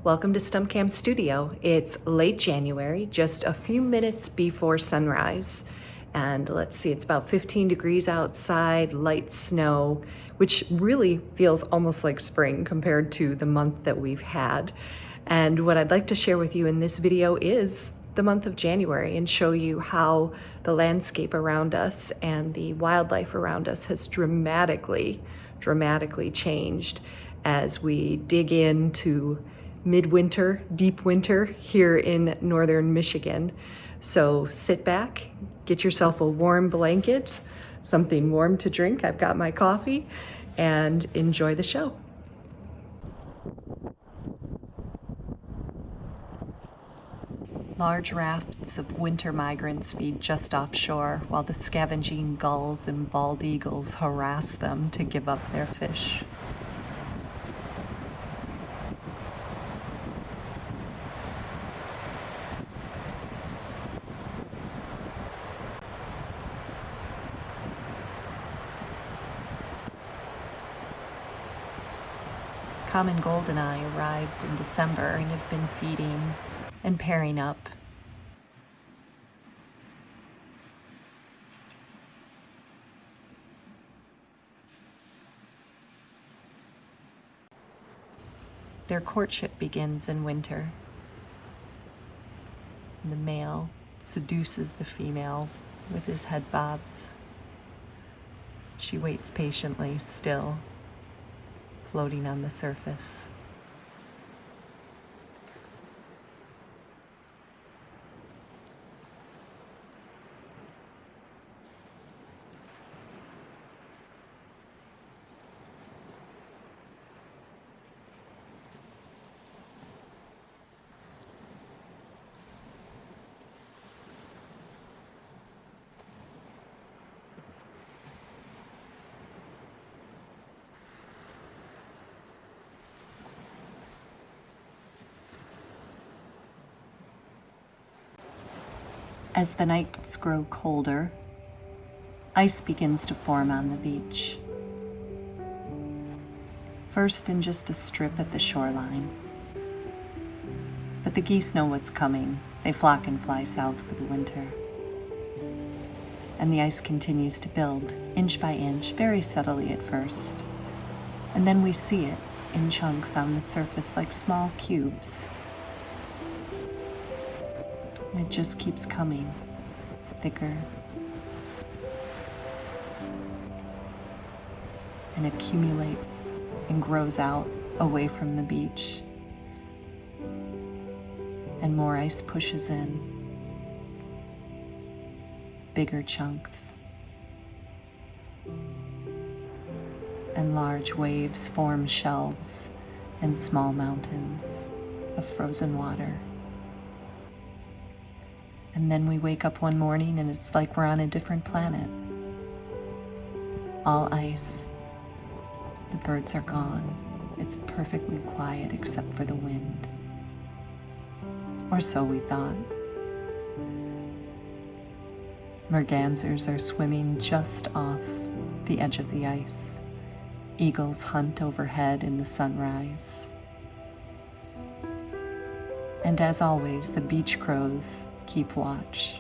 Welcome to Stumpcam Studio. It's late January, just a few minutes before sunrise. And let's see, it's about 15 degrees outside, light snow, which really feels almost like spring compared to the month that we've had. And what I'd like to share with you in this video is the month of January and show you how the landscape around us and the wildlife around us has dramatically changed as we dig into midwinter, deep winter here in northern Michigan. So sit back, get yourself a warm blanket, something warm to drink. I've got my coffee, and enjoy the show. Large rafts of winter migrants feed just offshore while the scavenging gulls and bald eagles harass them to give up their fish. Common goldeneye arrived in December and have been feeding and pairing up. Their courtship begins in winter. The male seduces the female with his head bobs. She waits patiently, still, floating on the surface. As the nights grow colder, ice begins to form on the beach. First in just a strip at the shoreline. But the geese know what's coming. They flock and fly south for the winter. And the ice continues to build, inch by inch, very subtly at first. And then we see it in chunks on the surface like small cubes. It just keeps coming, thicker, and accumulates and grows out away from the beach. And more ice pushes in, bigger chunks, and large waves form shelves and small mountains of frozen water. And then we wake up one morning and it's like we're on a different planet. All ice. The birds are gone. It's perfectly quiet except for the wind. Or so we thought. Mergansers are swimming just off the edge of the ice. Eagles hunt overhead in the sunrise. And as always, the beach crows keep watch.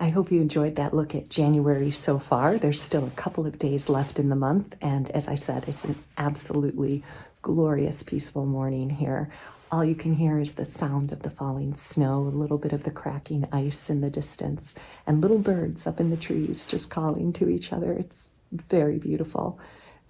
I hope you enjoyed that look at January so far. There's still a couple of days left in the month, and as I said, it's an absolutely glorious, peaceful morning here. All you can hear is the sound of the falling snow, a little bit of the cracking ice in the distance, and little birds up in the trees just calling to each other. It's very beautiful.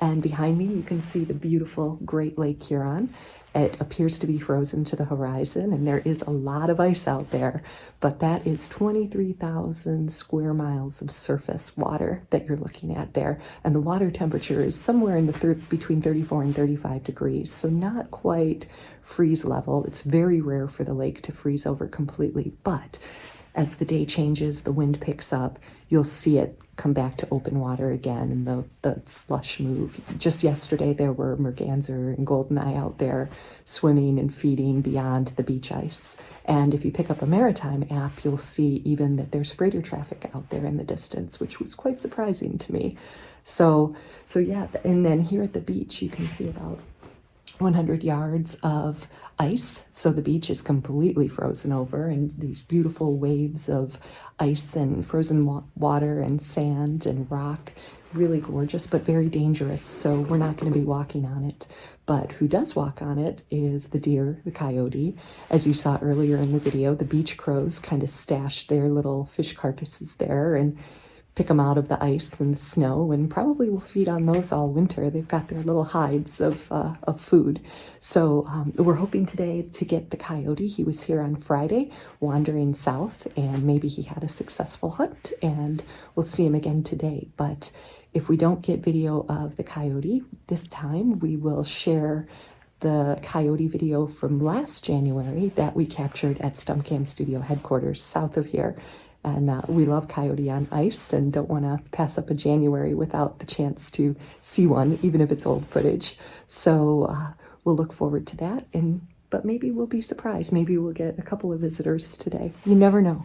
And behind me, you can see the beautiful Great Lake Huron. It appears to be frozen to the horizon, and there is a lot of ice out there, but that is 23,000 square miles of surface water that you're looking at there. And the water temperature is somewhere in the between 34 and 35 degrees, so not quite freeze level. It's very rare for the lake to freeze over completely, but as the day changes, the wind picks up, you'll see it come back to open water again and the slush move. Just yesterday, there were merganser and goldeneye out there swimming and feeding beyond the beach ice. And if you pick up a maritime app, you'll see even that there's freighter traffic out there in the distance, which was quite surprising to me. So yeah, and then here at the beach, you can see about 100 yards of ice. So the beach is completely frozen over, and these beautiful waves of ice and frozen water and sand and rock. Really gorgeous, but very dangerous. So we're not going to be walking on it. But who does walk on it is the deer, the coyote. As you saw earlier in the video, the beach crows kind of stashed their little fish carcasses there and pick them out of the ice and the snow, and probably will feed on those all winter. They've got their little hides of food. So we're hoping today to get the coyote. He was here on Friday wandering south, and maybe he had a successful hunt, and we'll see him again today. But if we don't get video of the coyote this time, we will share the coyote video from last January that we captured at Stumpcam Studio headquarters south of here. And we love coyote on ice and don't want to pass up a January without the chance to see one, even if it's old footage. So we'll look forward to that. But maybe we'll be surprised. Maybe we'll get a couple of visitors today. You never know.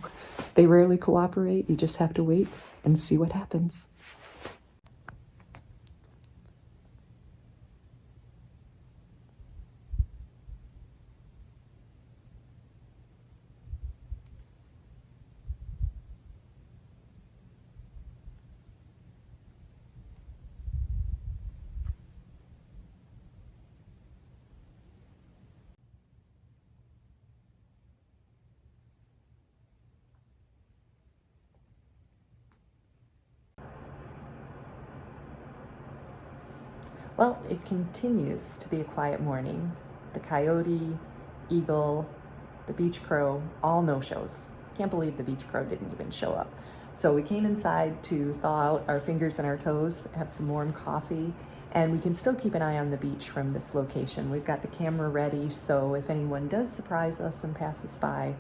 They rarely cooperate. You just have to wait and see what happens. Well, it continues to be a quiet morning. The coyote, eagle, the beach crow, all no-shows. Can't believe the beach crow didn't even show up. So we came inside to thaw out our fingers and our toes, have some warm coffee, and we can still keep an eye on the beach from this location. We've got the camera ready, so if anyone does surprise us and pass us by,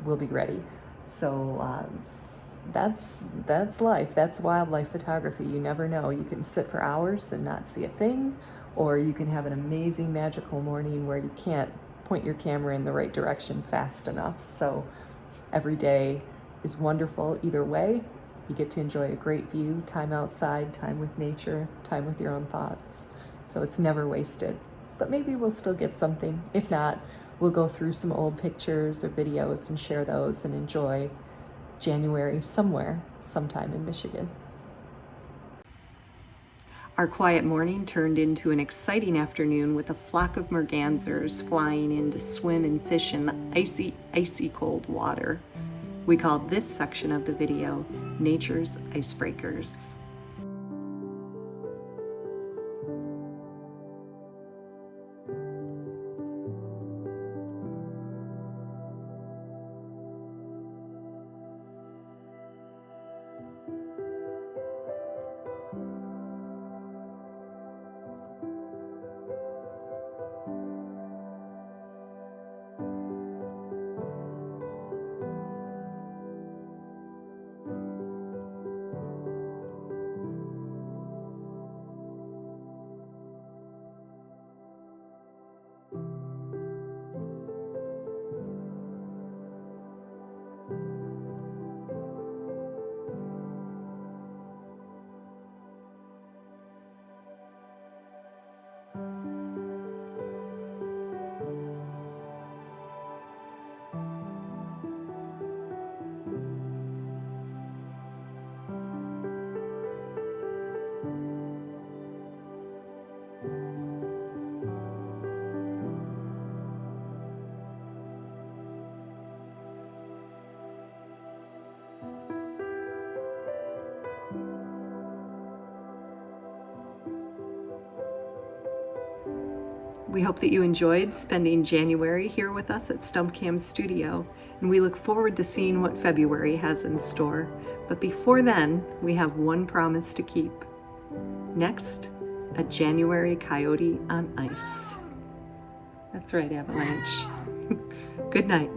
we'll be ready. So that's life. That's wildlife photography. You never know. You can sit for hours and not see a thing, or you can have an amazing magical morning where you can't point your camera in the right direction fast enough. So every day is wonderful either way. You get to enjoy a great view, time outside, time with nature, time with your own thoughts. So it's never wasted. But maybe we'll still get something. If not, we'll go through some old pictures or videos and share those and enjoy January somewhere, sometime in Michigan. Our quiet morning turned into an exciting afternoon with a flock of mergansers flying in to swim and fish in the icy, icy cold water. We called this section of the video Nature's Icebreakers. We hope that you enjoyed spending January here with us at Stumpcam Studio, and we look forward to seeing what February has in store. But before then, we have one promise to keep. Next, a January coyote on ice. That's right, Avalanche. Good night.